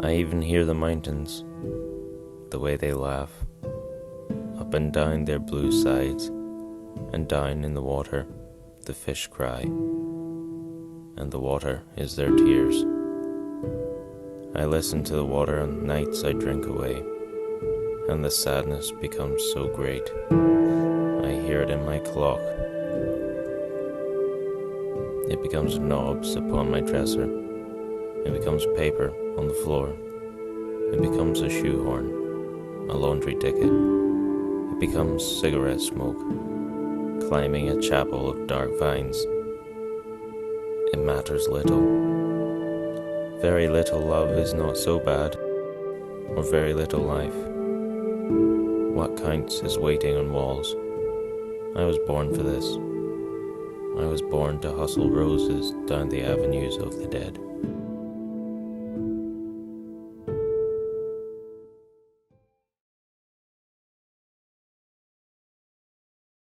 I even hear the mountains, the way they laugh, up and down their blue sides, and down in the water the fish cry, and the water is their tears. I listen to the water on nights I drink away, and the sadness becomes so great. I hear it in my clock. It becomes knobs upon my dresser. It becomes paper on the floor. It becomes a shoehorn, a laundry ticket. It becomes cigarette smoke, climbing a chapel of dark vines. It matters little. Very little love is not so bad, or very little life. What counts is waiting on walls. I was born for this. I was born to hustle roses down the avenues of the dead.